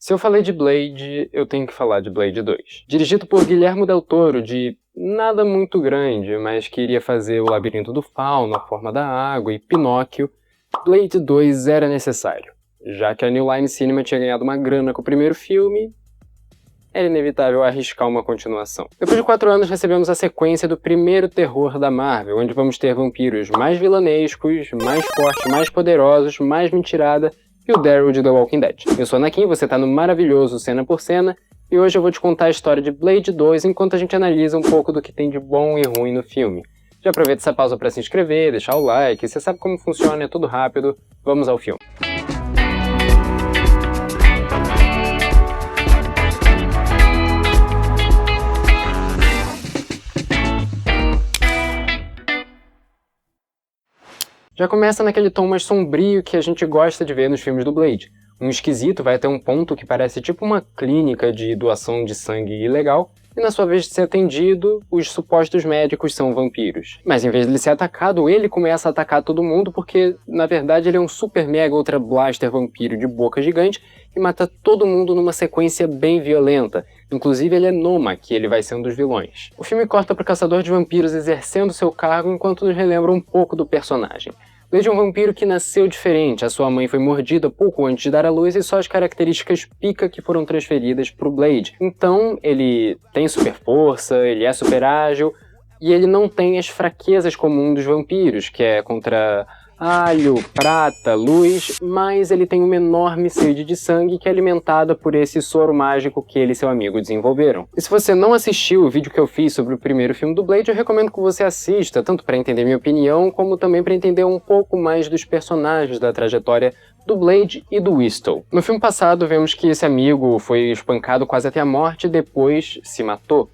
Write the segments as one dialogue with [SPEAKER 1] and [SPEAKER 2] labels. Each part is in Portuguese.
[SPEAKER 1] Se eu falei de Blade, eu tenho que falar de Blade 2. Dirigido por Guillermo del Toro, de nada muito grande, mas que iria fazer O Labirinto do Fauno, A Forma da Água e Pinóquio, Blade 2 era necessário. Já que a New Line Cinema tinha ganhado uma grana com o primeiro filme, era inevitável arriscar uma continuação. Depois de 4 anos, recebemos a sequência do primeiro terror da Marvel, onde vamos ter vampiros mais vilanescos, mais fortes, mais poderosos, mais mentirada e o Daryl de The Walking Dead. Eu sou Anakin, você tá no maravilhoso Cena por Cena, e hoje eu vou te contar a história de Blade 2 enquanto a gente analisa um pouco do que tem de bom e ruim no filme. Já aproveita essa pausa para se inscrever, deixar o like, você sabe como funciona, é tudo rápido, vamos ao filme. Já começa naquele tom mais sombrio que a gente gosta de ver nos filmes do Blade. Um esquisito vai até um ponto que parece tipo uma clínica de doação de sangue ilegal, e na sua vez de ser atendido, os supostos médicos são vampiros. Mas em vez de ele ser atacado, ele começa a atacar todo mundo porque, na verdade, ele é um super mega ultra blaster vampiro de boca gigante que mata todo mundo numa sequência bem violenta. Inclusive ele é Noma, que ele vai ser um dos vilões. O filme corta para o caçador de vampiros exercendo seu cargo enquanto nos relembra um pouco do personagem. Blade é um vampiro que nasceu diferente, a sua mãe foi mordida pouco antes de dar à luz e só as características pica que foram transferidas pro Blade. Então, ele tem super força, ele é super ágil, e ele não tem as fraquezas comuns dos vampiros, que é contra alho, prata, luz, mas ele tem uma enorme sede de sangue que é alimentada por esse soro mágico que ele e seu amigo desenvolveram. E se você não assistiu o vídeo que eu fiz sobre o primeiro filme do Blade, eu recomendo que você assista, tanto para entender minha opinião, como também para entender um pouco mais dos personagens da trajetória do Blade e do Whistler. No filme passado, vemos que esse amigo foi espancado quase até a morte e depois se matou.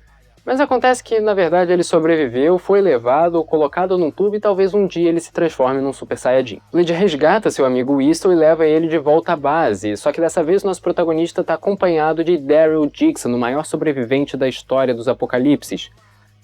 [SPEAKER 1] Mas acontece que, na verdade, ele sobreviveu, foi levado ou colocado num tubo e talvez um dia ele se transforme num Super Saiyajin. Blade resgata seu amigo Whistler e leva ele de volta à base, só que dessa vez nosso protagonista está acompanhado de Daryl Dixon, o maior sobrevivente da história dos apocalipses.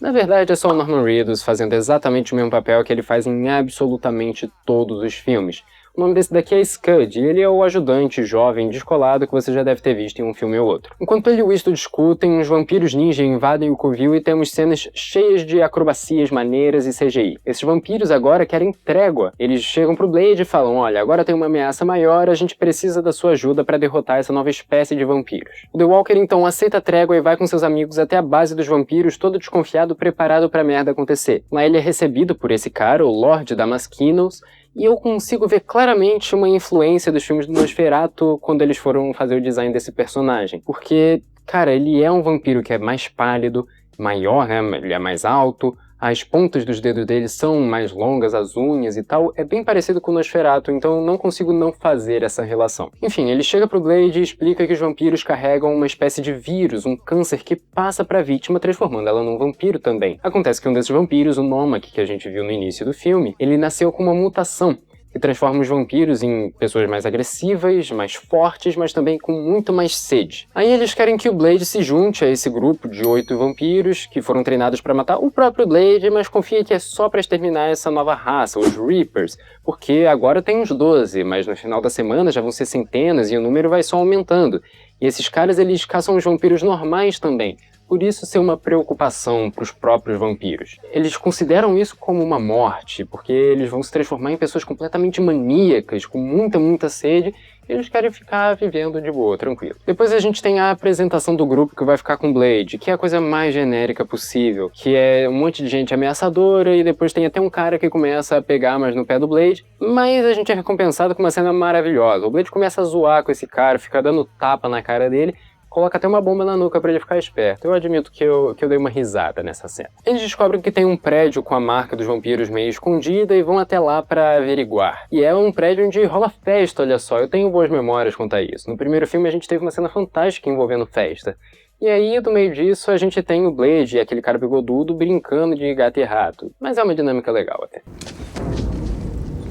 [SPEAKER 1] Na verdade, é só o Norman Reedus fazendo exatamente o mesmo papel que ele faz em absolutamente todos os filmes. O nome desse daqui é Scud, e ele é o ajudante jovem descolado que você já deve ter visto em um filme ou outro. Enquanto ele e o Whistler discutem, os vampiros ninja invadem o covil e temos cenas cheias de acrobacias maneiras e CGI. Esses vampiros agora querem trégua. Eles chegam pro Blade e falam, olha, agora tem uma ameaça maior, a gente precisa da sua ajuda para derrotar essa nova espécie de vampiros. O The Walker então aceita a trégua e vai com seus amigos até a base dos vampiros, todo desconfiado, preparado pra merda acontecer. Lá ele é recebido por esse cara, o Lord Damaskinos, e eu consigo ver claramente uma influência dos filmes do Nosferatu quando eles foram fazer o design desse personagem. Porque, cara, ele é um vampiro que é mais pálido, maior, né? Ele é mais alto, as pontas dos dedos dele são mais longas, as unhas e tal. É bem parecido com o Nosferatu, então eu não consigo não fazer essa relação. Enfim, ele chega pro Blade e explica que os vampiros carregam uma espécie de vírus, um câncer que passa pra vítima, transformando ela num vampiro também. Acontece que um desses vampiros, o Nomak, que a gente viu no início do filme, ele nasceu com uma mutação que transforma os vampiros em pessoas mais agressivas, mais fortes, mas também com muito mais sede. Aí eles querem que o Blade se junte a esse grupo de 8 vampiros que foram treinados para matar o próprio Blade, mas confia que é só para exterminar essa nova raça, os Reapers, porque agora tem uns 12, mas no final da semana já vão ser centenas e o número vai só aumentando. E esses caras, eles caçam os vampiros normais também. Por isso ser uma preocupação para os próprios vampiros. Eles consideram isso como uma morte, porque eles vão se transformar em pessoas completamente maníacas, com muita sede, e eles querem ficar vivendo de boa, tranquilo. Depois a gente tem a apresentação do grupo que vai ficar com Blade, que é a coisa mais genérica possível, que é um monte de gente ameaçadora, e depois tem até um cara que começa a pegar mais no pé do Blade, mas a gente é recompensado com uma cena maravilhosa. O Blade começa a zoar com esse cara, fica dando tapa na cara dele, coloca até uma bomba na nuca pra ele ficar esperto. Eu admito que eu dei uma risada nessa cena. Eles descobrem que tem um prédio com a marca dos vampiros meio escondida e vão até lá pra averiguar. E é um prédio onde rola festa, olha só. Eu tenho boas memórias quanto a isso. No primeiro filme a gente teve uma cena fantástica envolvendo festa. E aí, do meio disso, a gente tem o Blade e aquele cara bigodudo brincando de gato e rato. Mas é uma dinâmica legal até.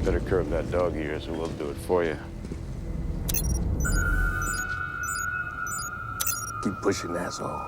[SPEAKER 2] Better curb that dog of yours and we'll do it for you.
[SPEAKER 3] Keep pushing, asshole.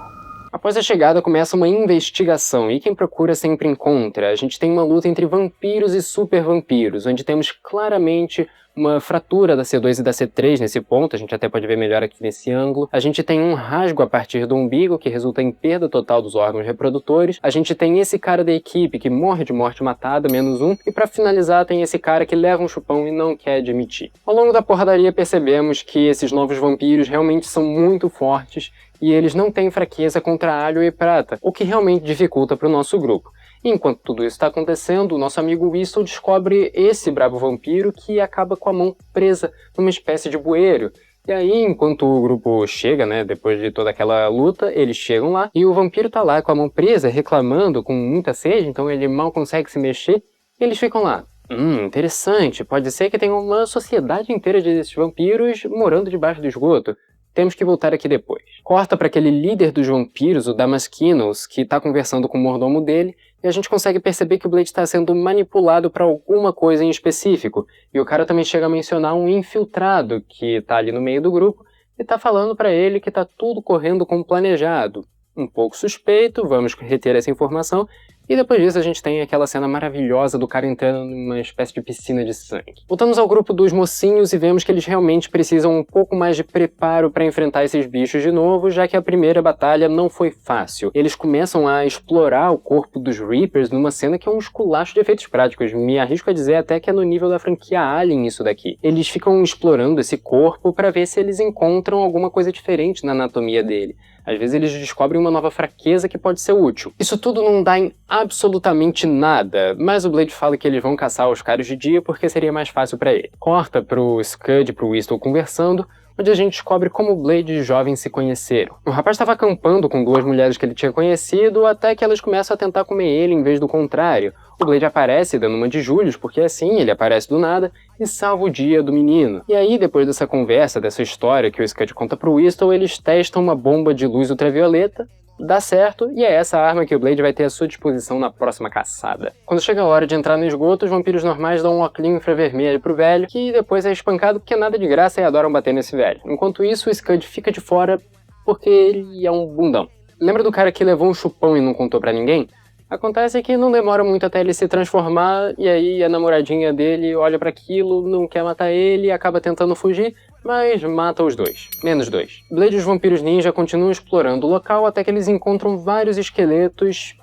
[SPEAKER 1] Após a chegada começa uma investigação, e quem procura sempre encontra. A gente tem uma luta entre vampiros e super vampiros, onde temos claramente uma fratura da C2 e da C3 nesse ponto, a gente até pode ver melhor aqui nesse ângulo. A gente tem um rasgo a partir do umbigo, que resulta em perda total dos órgãos reprodutores. A gente tem esse cara da equipe que morre de morte matada, -1. E pra finalizar tem esse cara que leva um chupão e não quer admitir. Ao longo da porradaria percebemos que esses novos vampiros realmente são muito fortes e eles não têm fraqueza contra alho e prata, o que realmente dificulta para o nosso grupo. E enquanto tudo isso está acontecendo, o nosso amigo Whistle descobre esse brabo vampiro que acaba com a mão presa numa espécie de bueiro. E aí, enquanto o grupo chega, né, depois de toda aquela luta, eles chegam lá e o vampiro tá lá com a mão presa, reclamando, com muita sede, então ele mal consegue se mexer, e eles ficam lá. Interessante, pode ser que tenha uma sociedade inteira desses vampiros morando debaixo do esgoto. Temos que voltar aqui depois. Corta para aquele líder dos vampiros, o Damaskinos, que tá conversando com o mordomo dele, e a gente consegue perceber que o Blade está sendo manipulado para alguma coisa em específico. E o cara também chega a mencionar um infiltrado que tá ali no meio do grupo e tá falando para ele que tá tudo correndo como planejado. Um pouco suspeito, vamos reter essa informação. E depois disso a gente tem aquela cena maravilhosa do cara entrando numa espécie de piscina de sangue. Voltamos ao grupo dos mocinhos e vemos que eles realmente precisam um pouco mais de preparo para enfrentar esses bichos de novo, já que a primeira batalha não foi fácil. Eles começam a explorar o corpo dos Reapers numa cena que é um esculacho de efeitos práticos. Me arrisco a dizer até que é no nível da franquia Alien isso daqui. Eles ficam explorando esse corpo para ver se eles encontram alguma coisa diferente na anatomia dele. Às vezes eles descobrem uma nova fraqueza que pode ser útil. Isso tudo não dá em absolutamente nada, mas o Blade fala que eles vão caçar os caras de dia porque seria mais fácil pra ele. Corta pro Scud e pro Whistle conversando, onde a gente descobre como o Blade e o jovem se conheceram. O rapaz estava acampando com duas mulheres que ele tinha conhecido, até que elas começam a tentar comer ele em vez do contrário. O Blade aparece dando uma de Julius, porque assim ele aparece do nada e salva o dia do menino. E aí, depois dessa conversa, dessa história que o Scud conta pro Whistle, eles testam uma bomba de luz ultravioleta, dá certo, e é essa arma que o Blade vai ter à sua disposição na próxima caçada. Quando chega a hora de entrar no esgoto, os vampiros normais dão um óculinho infravermelho pro velho, que depois é espancado porque nada de graça e adoram bater nesse velho. Enquanto isso, o Scud fica de fora porque ele é um bundão. Lembra do cara que levou um chupão e não contou pra ninguém? Acontece que não demora muito até ele se transformar, e aí a namoradinha dele olha pra aquilo, não quer matar ele, acaba tentando fugir, mas mata os dois. -2. Blade e os vampiros ninja continuam explorando o local até que eles encontram vários esqueletos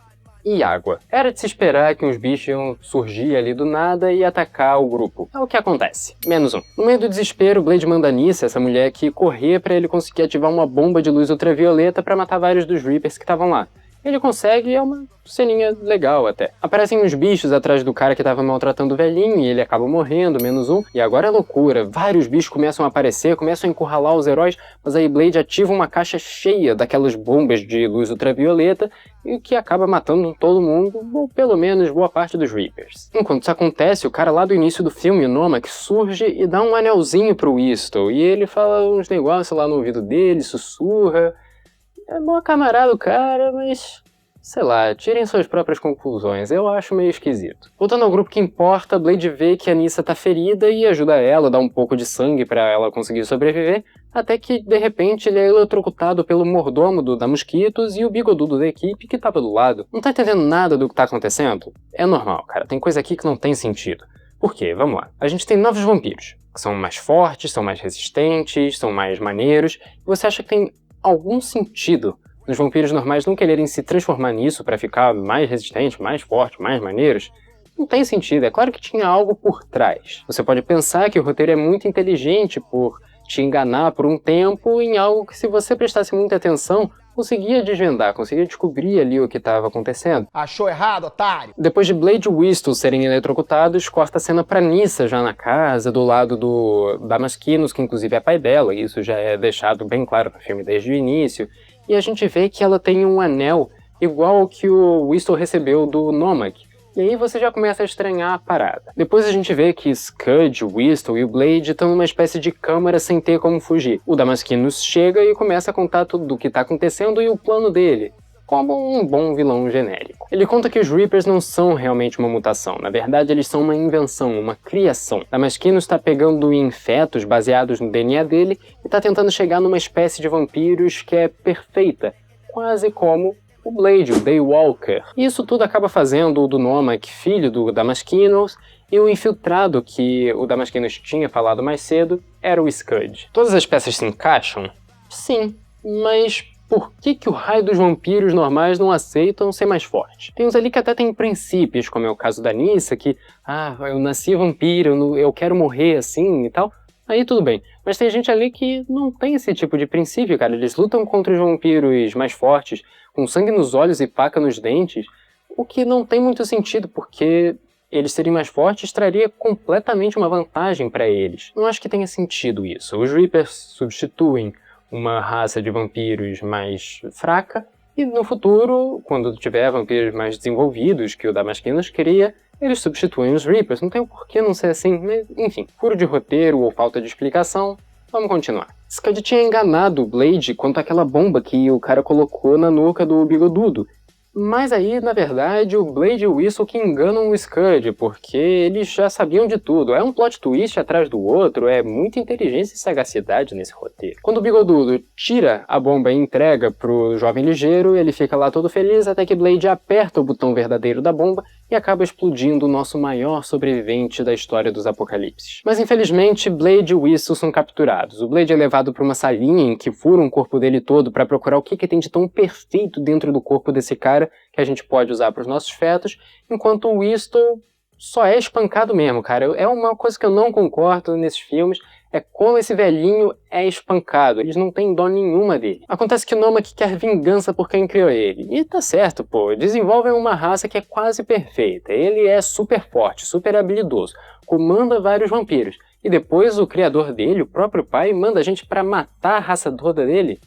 [SPEAKER 1] e água. Era de se esperar que uns bichos iam surgir ali do nada e atacar o grupo. É o que acontece. -1. No meio do desespero, Blade manda a Nissa, essa mulher aqui, correr pra ele conseguir ativar uma bomba de luz ultravioleta pra matar vários dos Reapers que estavam lá. Ele consegue e é uma ceninha legal até. Aparecem uns bichos atrás do cara que tava maltratando o velhinho e ele acaba morrendo, -1. E agora é loucura, vários bichos começam a aparecer, começam a encurralar os heróis, mas aí Blade ativa uma caixa cheia daquelas bombas de luz ultravioleta e que acaba matando todo mundo, ou pelo menos boa parte dos Reapers. Enquanto isso acontece, o cara lá do início do filme, o Nomak, surge e dá um anelzinho pro Whistle, e ele fala uns negócios lá no ouvido dele, sussurra. É bom camarada o cara, mas sei lá, tirem suas próprias conclusões, eu acho meio esquisito. Voltando ao grupo que importa, Blade vê que a Nissa tá ferida e ajuda ela, dá um pouco de sangue pra ela conseguir sobreviver, até que, de repente, ele é eletrocutado pelo mordomo da Mosquitos e o bigodudo da equipe que tava do lado. Não tá entendendo nada do que tá acontecendo? É normal, cara, tem coisa aqui que não tem sentido. Por quê? Vamos lá. A gente tem novos vampiros, que são mais fortes, são mais resistentes, são mais maneiros, e você acha que tem algum sentido nos vampiros normais não quererem se transformar nisso para ficar mais resistentes, mais fortes, mais maneiros? Não tem sentido, é claro que tinha algo por trás. Você pode pensar que o roteiro é muito inteligente por te enganar por um tempo em algo que, se você prestasse muita atenção, conseguia desvendar, conseguia descobrir ali o que estava acontecendo.
[SPEAKER 3] Achou errado, otário?
[SPEAKER 1] Depois de Blade e Whistle serem eletrocutados, corta a cena pra Nissa já na casa, do lado do Damaskinos, que inclusive é pai dela, e isso já é deixado bem claro no filme desde o início, e a gente vê que ela tem um anel igual ao que o Whistle recebeu do Nomak. E aí você já começa a estranhar a parada. Depois a gente vê que Scud, Whistle e o Blade estão numa espécie de câmara sem ter como fugir. O Damaskinos chega e começa a contar tudo o que está acontecendo e o plano dele, como um bom vilão genérico. Ele conta que os Reapers não são realmente uma mutação, na verdade eles são uma invenção, uma criação. Damaskinos está pegando em fetos baseados no DNA dele e está tentando chegar numa espécie de vampiros que é perfeita, quase como o Blade, o Daywalker. E isso tudo acaba fazendo o do Nomak filho do Damaskinos, e o infiltrado que o Damaskinos tinha falado mais cedo era o Scud. Todas as peças se encaixam? Sim, mas por que o raio dos vampiros normais não aceitam ser mais forte? Tem uns ali que até têm princípios, como é o caso da Nyssa, que eu nasci vampiro, eu quero morrer assim e tal. Aí tudo bem, mas tem gente ali que não tem esse tipo de princípio, cara. Eles lutam contra os vampiros mais fortes, com sangue nos olhos e faca nos dentes, o que não tem muito sentido, porque eles serem mais fortes traria completamente uma vantagem para eles. Não acho que tenha sentido isso. Os Reapers substituem uma raça de vampiros mais fraca, e no futuro, quando tiver vampiros mais desenvolvidos, que o Damaskinos queria, eles substituem os Reapers. Não tem por que não ser assim, mas, enfim, furo de roteiro ou falta de explicação. Vamos continuar. Scud tinha enganado o Blade quanto àquela bomba que o cara colocou na nuca do Bigodudo. Mas aí, na verdade, o Blade e o Whistle que enganam o Scud, porque eles já sabiam de tudo. É um plot twist atrás do outro, é muita inteligência e sagacidade nesse roteiro. Quando o Bigodudo tira a bomba e entrega pro jovem ligeiro, ele fica lá todo feliz até que Blade aperta o botão verdadeiro da bomba e acaba explodindo o nosso maior sobrevivente da história dos apocalipses. Mas infelizmente, Blade e Whistle são capturados. O Blade é levado para uma salinha em que furam o corpo dele todo para procurar o que tem de tão perfeito dentro do corpo desse cara que a gente pode usar para os nossos fetos, enquanto o Whistle só é espancado mesmo, cara. É uma coisa que eu não concordo nesses filmes, é como esse velhinho é espancado. Eles não têm dó nenhuma dele. Acontece que o Nomak quer vingança por quem criou ele. E tá certo, pô. Desenvolvem uma raça que é quase perfeita. Ele é super forte, super habilidoso, comanda vários vampiros. E depois o criador dele, o próprio pai, manda a gente pra matar a raça toda dele.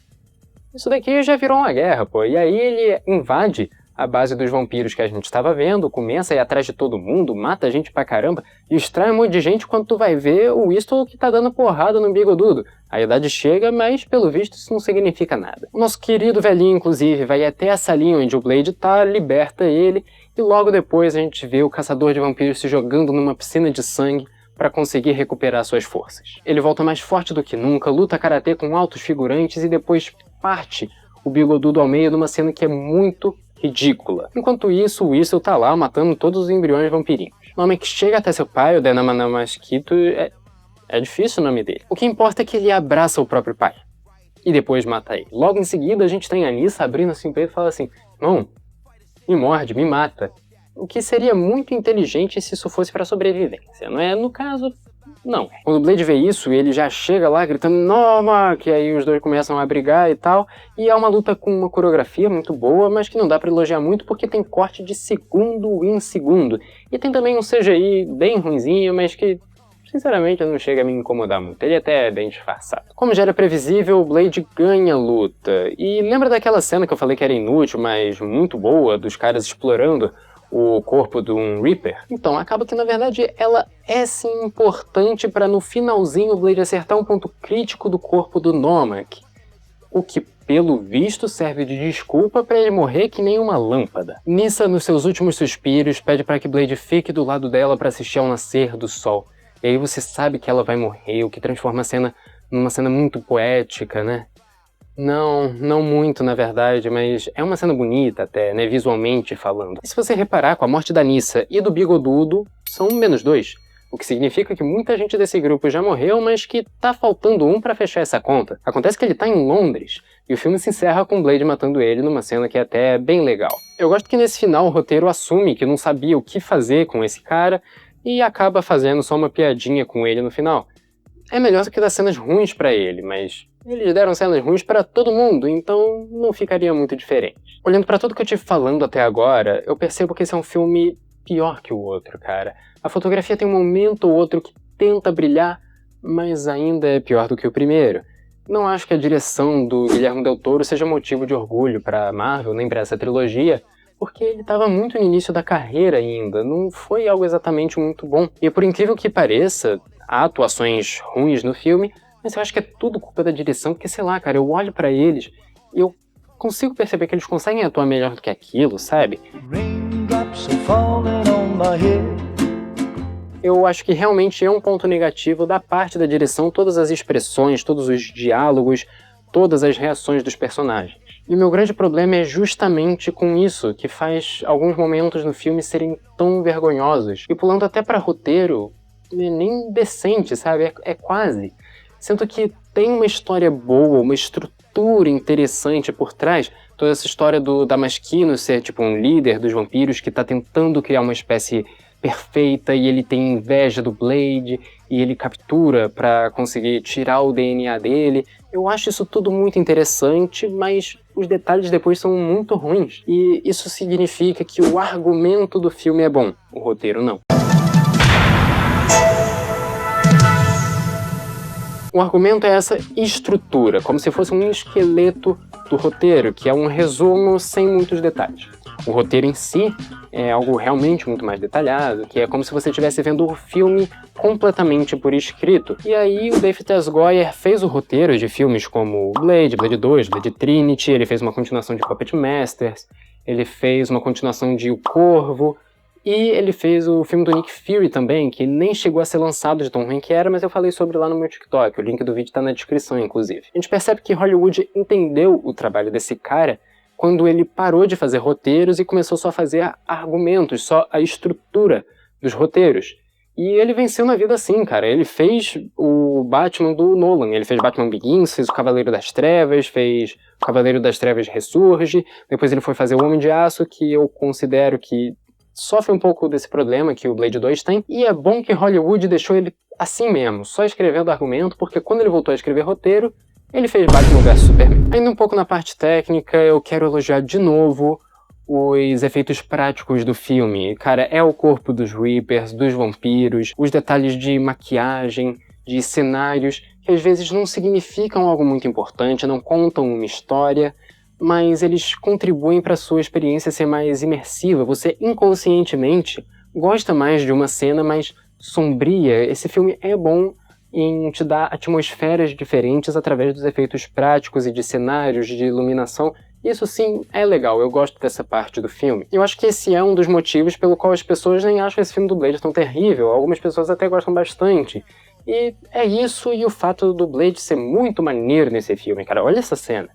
[SPEAKER 1] Isso daqui já virou uma guerra, pô. E aí ele invade a base dos vampiros que a gente estava vendo, começa a ir atrás de todo mundo, mata gente pra caramba, e extrai um monte de gente quando tu vai ver o Whistle que tá dando porrada no Bigodudo. A idade chega, mas pelo visto isso não significa nada. O nosso querido velhinho, inclusive, vai até a salinha onde o Blade tá, liberta ele, e logo depois a gente vê o caçador de vampiros se jogando numa piscina de sangue para conseguir recuperar suas forças. Ele volta mais forte do que nunca, luta karatê com altos figurantes e depois parte o Bigodudo ao meio numa cena que é muito ridícula. Enquanto isso, o Whistle tá lá matando todos os embriões vampirinhos. O nome que chega até seu pai, o Denamanamasquito, é difícil o nome dele. O que importa é que ele abraça o próprio pai e depois mata ele. Logo em seguida, a gente tem a Nyssa abrindo assim o peito e fala assim: não, me morde, me mata. O que seria muito inteligente se isso fosse para sobrevivência, não é? No caso, não. Quando o Blade vê isso, ele já chega lá gritando Noma, que aí os dois começam a brigar e tal, e é uma luta com uma coreografia muito boa, mas que não dá pra elogiar muito porque tem corte de segundo em segundo. E tem também um CGI bem ruinzinho, mas que, sinceramente, não chega a me incomodar muito. Ele até é bem disfarçado. Como já era previsível, o Blade ganha a luta. E lembra daquela cena que eu falei que era inútil, mas muito boa, dos caras explorando o corpo de um Reaper? Então, acaba que na verdade ela é sim importante para no finalzinho o Blade acertar um ponto crítico do corpo do Nomak, o que pelo visto serve de desculpa para ele morrer que nem uma lâmpada. Nyssa, nos seus últimos suspiros, pede para que Blade fique do lado dela para assistir ao nascer do sol, e aí você sabe que ela vai morrer, o que transforma a cena numa cena muito poética, né? Não muito, na verdade, mas é uma cena bonita até, né, visualmente falando. E se você reparar, com a morte da Nyssa e do Bigodudo, são -2, o que significa que muita gente desse grupo já morreu, mas que tá faltando um pra fechar essa conta. Acontece que ele tá em Londres, e o filme se encerra com Blade matando ele numa cena que é até bem legal. Eu gosto que nesse final o roteiro assume que não sabia o que fazer com esse cara, e acaba fazendo só uma piadinha com ele no final. É melhor do que dar cenas ruins pra ele, mas eles deram cenas ruins pra todo mundo, então não ficaria muito diferente. Olhando pra tudo que eu tive falando até agora, eu percebo que esse é um filme pior que o outro, cara. A fotografia tem um momento ou outro que tenta brilhar, mas ainda é pior do que o primeiro. Não acho que a direção do Guillermo del Toro seja motivo de orgulho pra Marvel, nem pra essa trilogia, porque ele estava muito no início da carreira ainda, não foi algo exatamente muito bom. E por incrível que pareça, há atuações ruins no filme, mas eu acho que é tudo culpa da direção, porque sei lá, cara, eu olho pra eles e eu consigo perceber que eles conseguem atuar melhor do que aquilo, sabe? Eu acho que realmente é um ponto negativo da parte da direção, todas as expressões, todos os diálogos, todas as reações dos personagens. E o meu grande problema é justamente com isso, que faz alguns momentos no filme serem tão vergonhosos. E pulando até pra roteiro, nem decente, sabe? É quase. Sinto que tem uma história boa, uma estrutura interessante por trás. Toda essa história do Damaskino ser tipo um líder dos vampiros que tá tentando criar uma espécie perfeita e ele tem inveja do Blade e ele captura pra conseguir tirar o DNA dele. Eu acho isso tudo muito interessante, mas os detalhes depois são muito ruins. E isso significa que o argumento do filme é bom, o roteiro não. O argumento é essa estrutura, como se fosse um esqueleto do roteiro, que é um resumo sem muitos detalhes. O roteiro em si é algo realmente muito mais detalhado, que é como se você estivesse vendo o filme completamente por escrito. E aí o David S. Goyer fez o roteiro de filmes como Blade, Blade 2, Blade Trinity, ele fez uma continuação de Puppet Masters, ele fez uma continuação de O Corvo, e ele fez o filme do Nick Fury também, que nem chegou a ser lançado de tão ruim que era, mas eu falei sobre lá no meu TikTok, o link do vídeo tá na descrição, inclusive. A gente percebe que Hollywood entendeu o trabalho desse cara quando ele parou de fazer roteiros e começou só a fazer argumentos, só a estrutura dos roteiros. E ele venceu na vida assim, cara. Ele fez o Batman do Nolan, ele fez Batman Begins, fez o Cavaleiro das Trevas, fez o Cavaleiro das Trevas Ressurge, depois ele foi fazer o Homem de Aço, que eu considero que sofre um pouco desse problema que o Blade 2 tem, e é bom que Hollywood deixou ele assim mesmo, só escrevendo argumento, porque quando ele voltou a escrever roteiro, ele fez Batman vs Superman. Ainda um pouco na parte técnica, eu quero elogiar de novo os efeitos práticos do filme. Cara, é o corpo dos Reapers, dos vampiros, os detalhes de maquiagem, de cenários, que às vezes não significam algo muito importante, não contam uma história, mas eles contribuem para a sua experiência ser mais imersiva. Você inconscientemente gosta mais de uma cena mais sombria. Esse filme é bom em te dar atmosferas diferentes através dos efeitos práticos e de cenários, de iluminação. Isso sim é legal, eu gosto dessa parte do filme. Eu acho que esse é um dos motivos pelo qual as pessoas nem acham esse filme do Blade tão terrível. Algumas pessoas até gostam bastante. E é isso e o fato do Blade ser muito maneiro nesse filme, cara. Olha essa cena.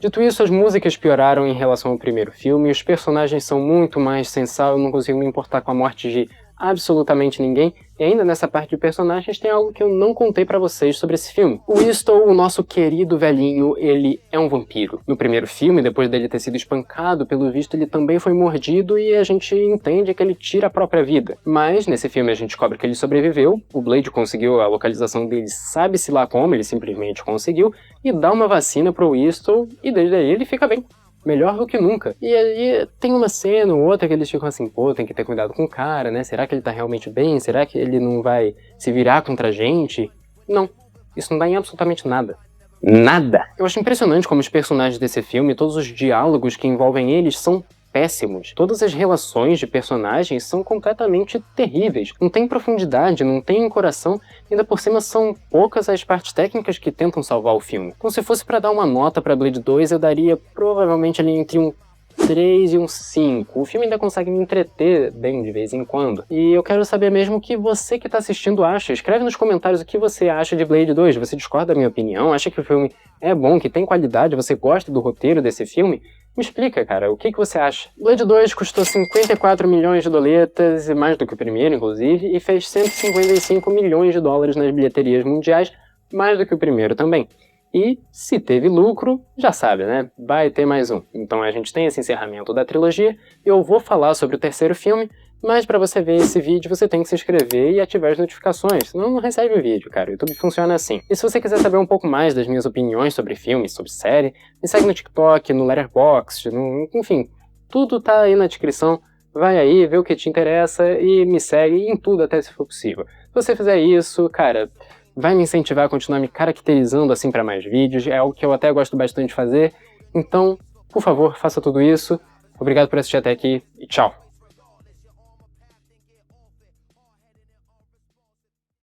[SPEAKER 1] Dito isso, as músicas pioraram em relação ao primeiro filme, os personagens são muito mais sensual, eu não consigo me importar com a morte de absolutamente ninguém, e ainda nessa parte de personagens tem algo que eu não contei pra vocês sobre esse filme. O Weasel, o nosso querido velhinho, ele é um vampiro. No primeiro filme, depois dele ter sido espancado, pelo visto ele também foi mordido e a gente entende que ele tira a própria vida. Mas nesse filme a gente descobre que ele sobreviveu, o Blade conseguiu a localização dele, sabe-se lá como, ele simplesmente conseguiu, e dá uma vacina pro Weasel e desde aí ele fica bem. Melhor do que nunca. E aí tem uma cena ou outra que eles ficam assim, pô, tem que ter cuidado com o cara, né? Será que ele tá realmente bem? Será que ele não vai se virar contra a gente? Não. Isso não dá em absolutamente nada. Nada! Eu acho impressionante como os personagens desse filme, todos os diálogos que envolvem eles são péssimos. Todas as relações de personagens são completamente terríveis. Não tem profundidade, não tem coração, e ainda por cima são poucas as partes técnicas que tentam salvar o filme. Então se fosse pra dar uma nota pra Blade 2, eu daria provavelmente ali entre um 3 e um 5. O filme ainda consegue me entreter bem de vez em quando. E eu quero saber mesmo o que você que tá assistindo acha. Escreve nos comentários o que você acha de Blade 2. Você discorda da minha opinião? Acha que o filme é bom, que tem qualidade? Você gosta do roteiro desse filme? Me explica, cara, o que você acha? Blade 2 custou 54 milhões de doletas, mais do que o primeiro, inclusive, e fez 155 milhões de dólares nas bilheterias mundiais, mais do que o primeiro também. E, se teve lucro, já sabe, né? Vai ter mais um. Então a gente tem esse encerramento da trilogia, eu vou falar sobre o terceiro filme, mas pra você ver esse vídeo você tem que se inscrever e ativar as notificações, senão não recebe o vídeo, cara. O YouTube funciona assim. E se você quiser saber um pouco mais das minhas opiniões sobre filmes, sobre série, me segue no TikTok, no Letterboxd, enfim, tudo tá aí na descrição. Vai aí, vê o que te interessa e me segue em tudo até se for possível. Se você fizer isso, cara, vai me incentivar a continuar me caracterizando assim pra mais vídeos, é algo que eu até gosto bastante de fazer. Então, por favor, faça tudo isso. Obrigado por assistir até aqui e tchau!